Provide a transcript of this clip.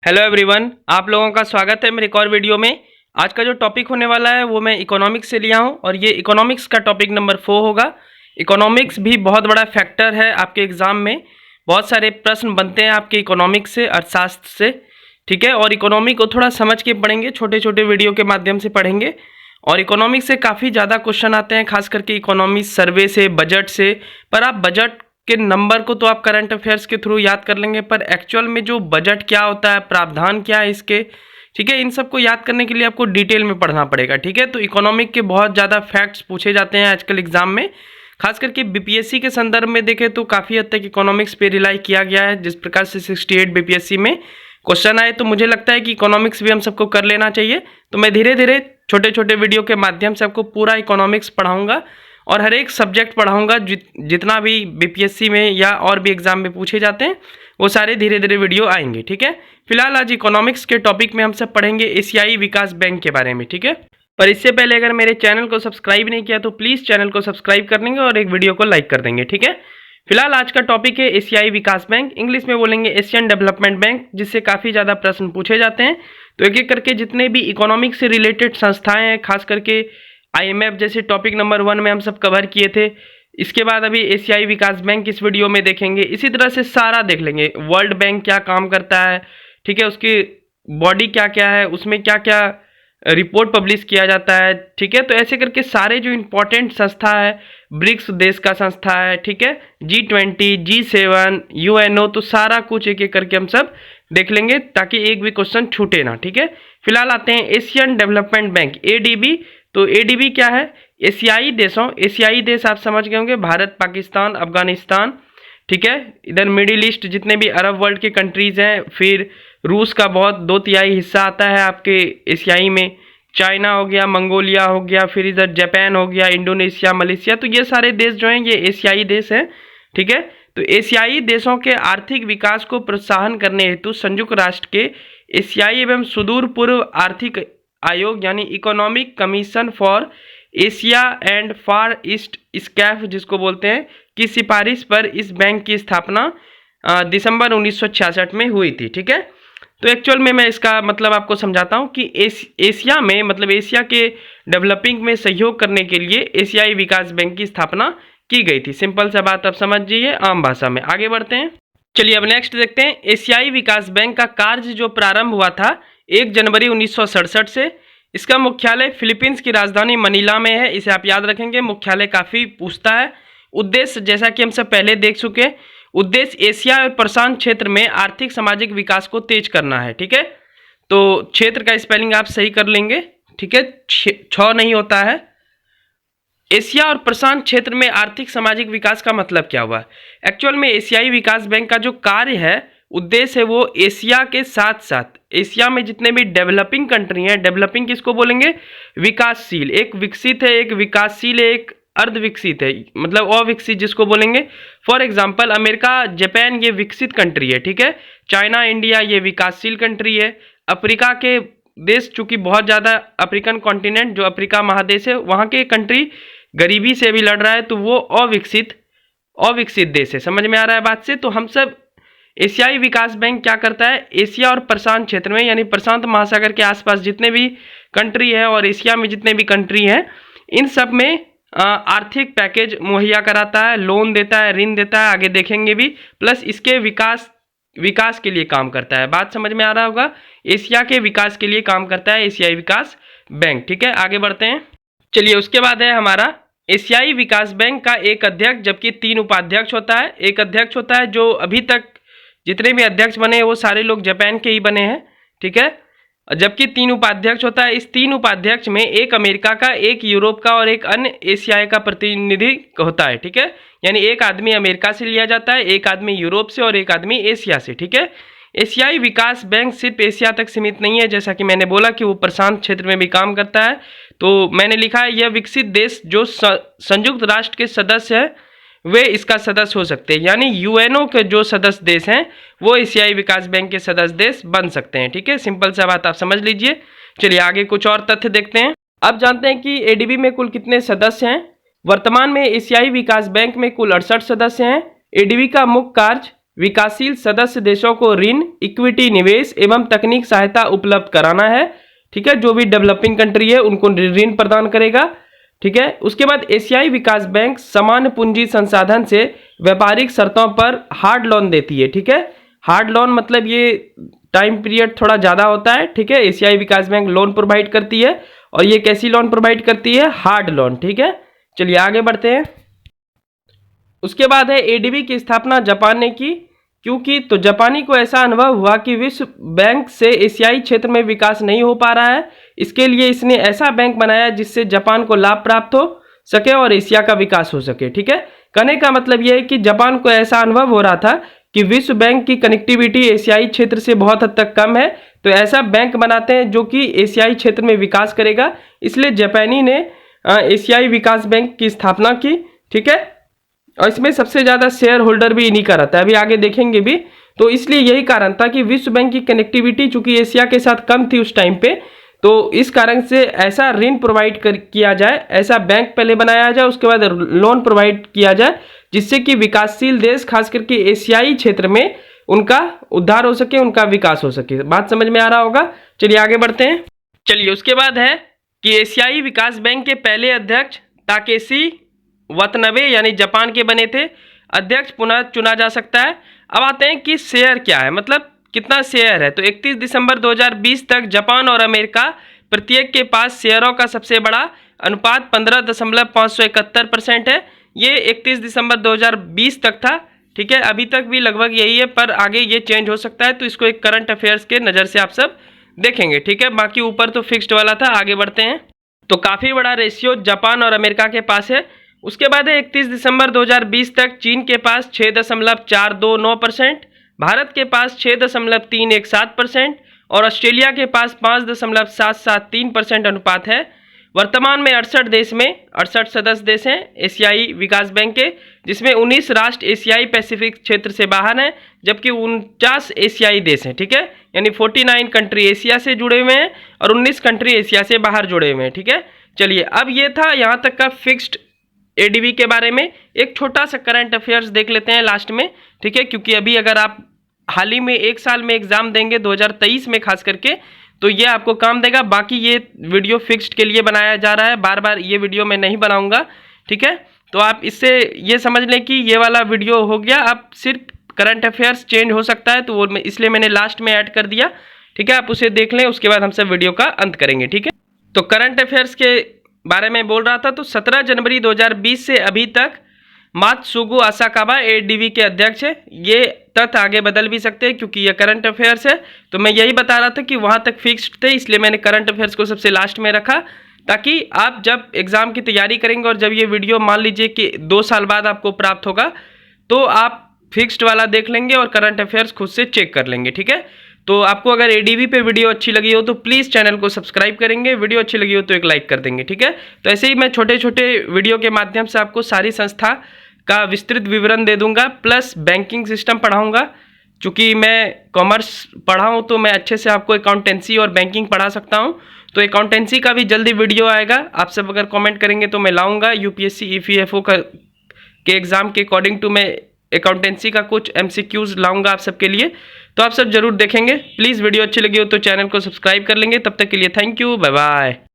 Hello everyone, आप लोगों का स्वागत है मेरे एक और वीडियो में। आज का जो टॉपिक होने वाला है वो मैं इकोनॉमिक्स से लिया हूं और ये इकोनॉमिक्स का टॉपिक नंबर 4 होगा। इकोनॉमिक्स भी बहुत बड़ा फैक्टर है आपके एग्ज़ाम में। बहुत सारे प्रश्न बनते हैं आपके इकोनॉमिक्स से, अर्थशास्त्र से, ठीक है। और इकोनॉमी को थोड़ा समझ के पढ़ेंगे, छोटे छोटे वीडियो के माध्यम से पढ़ेंगे। और इकोनॉमिक्स से काफ़ी ज़्यादा क्वेश्चन आते हैं, खास करके इकोनॉमी सर्वे से, बजट से। पर आप बजट के नंबर को तो आप करंट अफेयर्स के थ्रू याद कर लेंगे, पर एक्चुअल में जो बजट क्या होता है, प्रावधान क्या है इसके, ठीक है, इन सबको याद करने के लिए आपको डिटेल में पढ़ना पड़ेगा, ठीक है। तो इकोनॉमिक के बहुत ज़्यादा फैक्ट्स पूछे जाते हैं आजकल एग्जाम में। खास करके बीपीएससी के संदर्भ में देखें तो काफ़ी हद तक इकोनॉमिक्स पे रिलाई किया गया है। जिस प्रकार से 68 बीपीएससी में क्वेश्चन आए, तो मुझे लगता है कि इकोनॉमिक्स भी हम सबको कर लेना चाहिए। तो मैं धीरे धीरे छोटे छोटे वीडियो के माध्यम से आपको पूरा इकोनॉमिक्स पढ़ाऊँगा और हर एक सब्जेक्ट पढ़ाऊंगा। जितना भी बीपीएससी में या और भी एग्जाम में पूछे जाते हैं वो सारे धीरे धीरे वीडियो आएंगे, ठीक है। फिलहाल आज इकोनॉमिक्स के टॉपिक में हम सब पढ़ेंगे एशियाई विकास बैंक के बारे में, ठीक है। पर इससे पहले अगर मेरे चैनल को सब्सक्राइब नहीं किया तो प्लीज़ चैनल को सब्सक्राइब कर देंगे और एक वीडियो को लाइक कर देंगे, ठीक है। फिलहाल आज का टॉपिक है एशियाई विकास बैंक, इंग्लिश में बोलेंगे एशियन डेवलपमेंट बैंक, जिससे काफ़ी ज़्यादा प्रश्न पूछे जाते हैं। तो एक एक करके जितने भी इकोनॉमिक्स से रिलेटेड संस्थाएँ हैं, खास करके IMF जैसे टॉपिक नंबर 1 में हम सब कवर किए थे। इसके बाद अभी एशियाई विकास बैंक इस वीडियो में देखेंगे। इसी तरह से सारा देख लेंगे, वर्ल्ड बैंक क्या काम करता है, ठीक है, उसकी बॉडी क्या क्या है, उसमें क्या क्या रिपोर्ट पब्लिश किया जाता है, ठीक है। तो ऐसे करके सारे जो इम्पोर्टेंट संस्था है, ब्रिक्स देश का संस्था है, ठीक है, G20, G7, UNO, तो सारा कुछ एक एक करके हम सब देख लेंगे ताकि एक भी क्वेश्चन छूटे ना, ठीक है। फिलहाल आते हैं एशियन डेवलपमेंट बैंक, ADB। तो ADB क्या है? एशियाई देशों, एशियाई देश आप समझ गए होंगे, भारत, पाकिस्तान, अफगानिस्तान, ठीक है, इधर मिडिल ईस्ट जितने भी अरब वर्ल्ड के कंट्रीज़ हैं, फिर रूस का बहुत 2/3 हिस्सा आता है आपके एशियाई में, चाइना हो गया, मंगोलिया हो गया, फिर इधर जापान हो गया, इंडोनेशिया, मलेशिया, तो ये सारे देश जो हैं ये एशियाई देश हैं, ठीक है। तो एशियाई देशों के आर्थिक विकास को प्रोत्साहन करने हेतु संयुक्त राष्ट्र के एशियाई एवं सुदूर पूर्व आर्थिक आयोग यानी economic commission for Asia and far east, ECAFE जिसको बोलते हैं, की सिफारिश पर इस बैंक की स्थापना दिसंबर 1966 में हुई थी, ठीक है। तो एक्चुअल में मैं इसका मतलब आपको समझाता हूँ कि एशिया में, मतलब एशिया के डेवलपिंग में सहयोग करने के लिए एशियाई विकास बैंक की स्थापना की गई थी। सिंपल सा बात आप समझ जाइए आम भाषा में। आगे बढ़ते हैं, चलिए अब नेक्स्ट देखते हैं। एशियाई विकास बैंक का कार्य जो प्रारंभ हुआ था 1 जनवरी 1967 से। इसका मुख्यालय फिलीपींस की राजधानी मनीला में है, इसे आप याद रखेंगे, मुख्यालय काफ़ी पूछता है। उद्देश्य जैसा कि हम सब पहले देख चुके, उद्देश्य एशिया और प्रशांत क्षेत्र में आर्थिक सामाजिक विकास को तेज करना है, ठीक है। तो क्षेत्र का स्पेलिंग आप सही कर लेंगे, ठीक है, 6 नहीं होता है। एशिया और प्रशांत क्षेत्र में आर्थिक सामाजिक विकास का मतलब क्या हुआ? एक्चुअल में एशियाई विकास बैंक का जो कार्य है, उद्देश्य है, वो एशिया के साथ साथ एशिया में जितने भी डेवलपिंग कंट्री हैं, डेवलपिंग किसको बोलेंगे? विकासशील। एक विकसित है, एक विकासशील है, एक अर्ध विकसित है, मतलब अविकसित जिसको बोलेंगे। फॉर एग्जांपल अमेरिका, जापान, ये विकसित कंट्री है, ठीक है। चाइना, इंडिया, ये विकासशील कंट्री है। अफ्रीका के देश, चूंकि बहुत ज़्यादा अफ्रीकन कॉन्टिनेंट जो अफ्रीका महादेश है, वहाँ के कंट्री गरीबी से भी लड़ रहा है, तो वो अविकसित देश है। समझ में आ रहा है बात से? तो हम सब एशियाई विकास बैंक क्या करता है, एशिया और प्रशांत क्षेत्र में यानी प्रशांत महासागर के आसपास जितने भी कंट्री है और एशिया में जितने भी कंट्री हैं, इन सब में आर्थिक पैकेज मुहैया कराता है, लोन देता है, ऋण देता है, आगे देखेंगे भी, प्लस इसके विकास के लिए काम करता है। बात समझ में आ रहा होगा? एशिया के विकास के लिए काम करता है एशियाई विकास बैंक, ठीक है। आगे बढ़ते हैं, चलिए उसके बाद है हमारा एशियाई विकास बैंक का एक अध्यक्ष, जबकि 3 उपाध्यक्ष होता है। एक अध्यक्ष होता है, जो अभी तक जितने भी अध्यक्ष बने हैं वो सारे लोग जापान के ही बने हैं, ठीक है। जबकि 3 उपाध्यक्ष होता है। इस 3 उपाध्यक्ष में एक अमेरिका का, एक यूरोप का और एक अन्य एशिया का प्रतिनिधि होता है, ठीक है। यानी एक आदमी अमेरिका से लिया जाता है, एक आदमी यूरोप से और एक आदमी एशिया से, ठीक है। एशियाई विकास बैंक सिर्फ एशिया तक सीमित नहीं है, जैसा कि मैंने बोला कि वो प्रशांत क्षेत्र में भी काम करता है। तो मैंने लिखा है यह विकसित देश जो संयुक्त राष्ट्र के सदस्य है वे इसका सदस्य हो सकते हैं, यानी UNO के जो सदस्य देश हैं वो एशियाई विकास बैंक के सदस्य देश बन सकते हैं, ठीक है। सिंपल सा बात आप समझ लीजिए। चलिए आगे कुछ और तथ्य देखते हैं। अब जानते हैं कि ADB में कुल कितने सदस्य हैं। वर्तमान में एशियाई विकास बैंक में कुल 68 सदस्य हैं। ADB का मुख्य कार्य विकासशील सदस्य देशों को ऋण, इक्विटी निवेश एवं तकनीक सहायता उपलब्ध कराना है। ठीक है, जो भी डेवलपिंग कंट्री है उनको ऋण प्रदान करेगा। ठीक है, उसके बाद एशियाई विकास बैंक सामान्य पूंजी संसाधन से व्यापारिक शर्तों पर हार्ड लोन देती है। ठीक है, हार्ड लोन मतलब ये टाइम पीरियड थोड़ा ज़्यादा होता है। ठीक है, एशियाई विकास बैंक लोन प्रोवाइड करती है और ये कैसी लोन प्रोवाइड करती है? Hard loan. ठीक है, चलिए आगे बढ़ते हैं। उसके बाद है एडीबी की स्थापना जापान ने की। क्योंकि तो जापानी को ऐसा अनुभव हुआ कि विश्व बैंक से एशियाई क्षेत्र में विकास नहीं हो पा रहा है, इसके लिए इसने ऐसा बैंक बनाया जिससे जापान को लाभ प्राप्त हो सके और एशिया का विकास हो सके। ठीक है, कहने का मतलब यह है कि जापान को ऐसा अनुभव हो रहा था कि विश्व बैंक की कनेक्टिविटी एशियाई क्षेत्र से बहुत हद तक कम है, तो ऐसा बैंक बनाते हैं जो कि एशियाई क्षेत्र में विकास करेगा। इसलिए जापानी ने एशियाई विकास बैंक की स्थापना की। ठीक है, और इसमें सबसे ज़्यादा शेयर होल्डर भी इन्हीं का रहता है, अभी आगे देखेंगे भी। तो इसलिए यही कारण था कि विश्व बैंक की कनेक्टिविटी चूंकि एशिया के साथ कम थी उस टाइम पे, तो इस कारण से ऐसा ऋण प्रोवाइड किया जाए, ऐसा बैंक पहले बनाया जाए, उसके बाद लोन प्रोवाइड किया जाए जिससे कि विकासशील देश खास करके एशियाई क्षेत्र में उनका उद्धार हो सके, उनका विकास हो सके। बात समझ में आ रहा होगा। चलिए आगे बढ़ते हैं। चलिए उसके बाद है कि एशियाई विकास बैंक के पहले अध्यक्ष ताकेशी वतनबे यानी जापान के बने थे। अध्यक्ष पुनः चुना जा सकता है। अब आते हैं कि शेयर क्या है, मतलब कितना शेयर है। तो 31 दिसंबर 2020 तक जापान और अमेरिका प्रत्येक के पास शेयरों का सबसे बड़ा अनुपात 15.571% है। ये 31 दिसंबर 2020 तक था। ठीक है, अभी तक भी लगभग यही है, पर आगे ये चेंज हो सकता है, तो इसको एक करंट अफेयर्स के नज़र से आप सब देखेंगे। ठीक है, बाकी ऊपर तो फिक्स्ड वाला था। आगे बढ़ते हैं। तो काफ़ी बड़ा रेशियो जापान और अमेरिका के पास है। उसके बाद है 31 दिसंबर 2020 तक चीन के पास 6.429%, भारत के पास 6.317% और ऑस्ट्रेलिया के पास 5.773% अनुपात है। वर्तमान में 68 देश में 68 सदस्य देश हैं एशियाई विकास बैंक के, जिसमें 19 राष्ट्र एशियाई पैसिफिक क्षेत्र से बाहर हैं, जबकि 49 एशियाई देश हैं। ठीक है, यानी 49 कंट्री एशिया से जुड़े हुए हैं और 19 कंट्री एशिया से बाहर जुड़े हुए हैं। ठीक है, चलिए अब ये था यहाँ तक का फिक्स्ड एडीबी के बारे में। एक छोटा सा करंट अफेयर्स देख लेते हैं लास्ट में। ठीक है, क्योंकि अभी अगर आप हाल ही में एक साल में एग्जाम देंगे 2023 में खास करके, तो ये आपको काम देगा। बाकी ये वीडियो फिक्स्ड के लिए बनाया जा रहा है, बार बार ये वीडियो मैं नहीं बनाऊंगा। ठीक है, तो आप इससे ये समझ लें कि ये वाला वीडियो हो गया, अब सिर्फ करंट अफेयर्स चेंज हो सकता है, तो वो इसलिए मैंने लास्ट में ऐड कर दिया। ठीक है, आप उसे देख लें, उसके बाद हम सब वीडियो का अंत करेंगे। ठीक है, तो करंट अफेयर्स के बारे में बोल रहा था। तो 17 जनवरी 2020 से अभी तक मात्सुगु असाकावा एडीबी के अध्यक्ष है। ये तथ्य आगे बदल भी सकते हैं क्योंकि ये करंट अफेयर्स है, तो मैं यही बता रहा था कि वहाँ तक फिक्स्ड थे, इसलिए मैंने करंट अफेयर्स को सबसे लास्ट में रखा, ताकि आप जब एग्ज़ाम की तैयारी करेंगे और जब ये वीडियो मान लीजिए कि 2 साल बाद आपको प्राप्त होगा, तो आप फिक्स्ड वाला देख लेंगे और करंट अफेयर्स खुद से चेक कर लेंगे। ठीक है, तो आपको अगर एडीबी पे वीडियो अच्छी लगी हो तो प्लीज़ चैनल को सब्सक्राइब करेंगे, वीडियो अच्छी लगी हो तो एक लाइक कर देंगे। ठीक है, तो ऐसे ही मैं छोटे छोटे वीडियो के माध्यम से आपको सारी संस्था का विस्तृत विवरण दे दूंगा, प्लस बैंकिंग सिस्टम पढ़ाऊंगा। चूँकि मैं कॉमर्स पढ़ा हूँ तो मैं अच्छे से आपको अकाउंटेंसी और बैंकिंग पढ़ा सकता हूँ, तो अकाउंटेंसी का भी जल्दी वीडियो आएगा। आप सब अगर कमेंट करेंगे तो मैं लाऊंगा। यूपीएससी ईपीएफओ के एग्ज़ाम के अकॉर्डिंग टू मैं अकाउंटेंसी का कुछ एमसीक्यूज लाऊंगा आप सबके लिए, तो आप सब जरूर देखेंगे। प्लीज़ वीडियो अच्छी लगी हो तो चैनल को सब्सक्राइब कर लेंगे। तब तक के लिए थैंक यू, बाय बाय।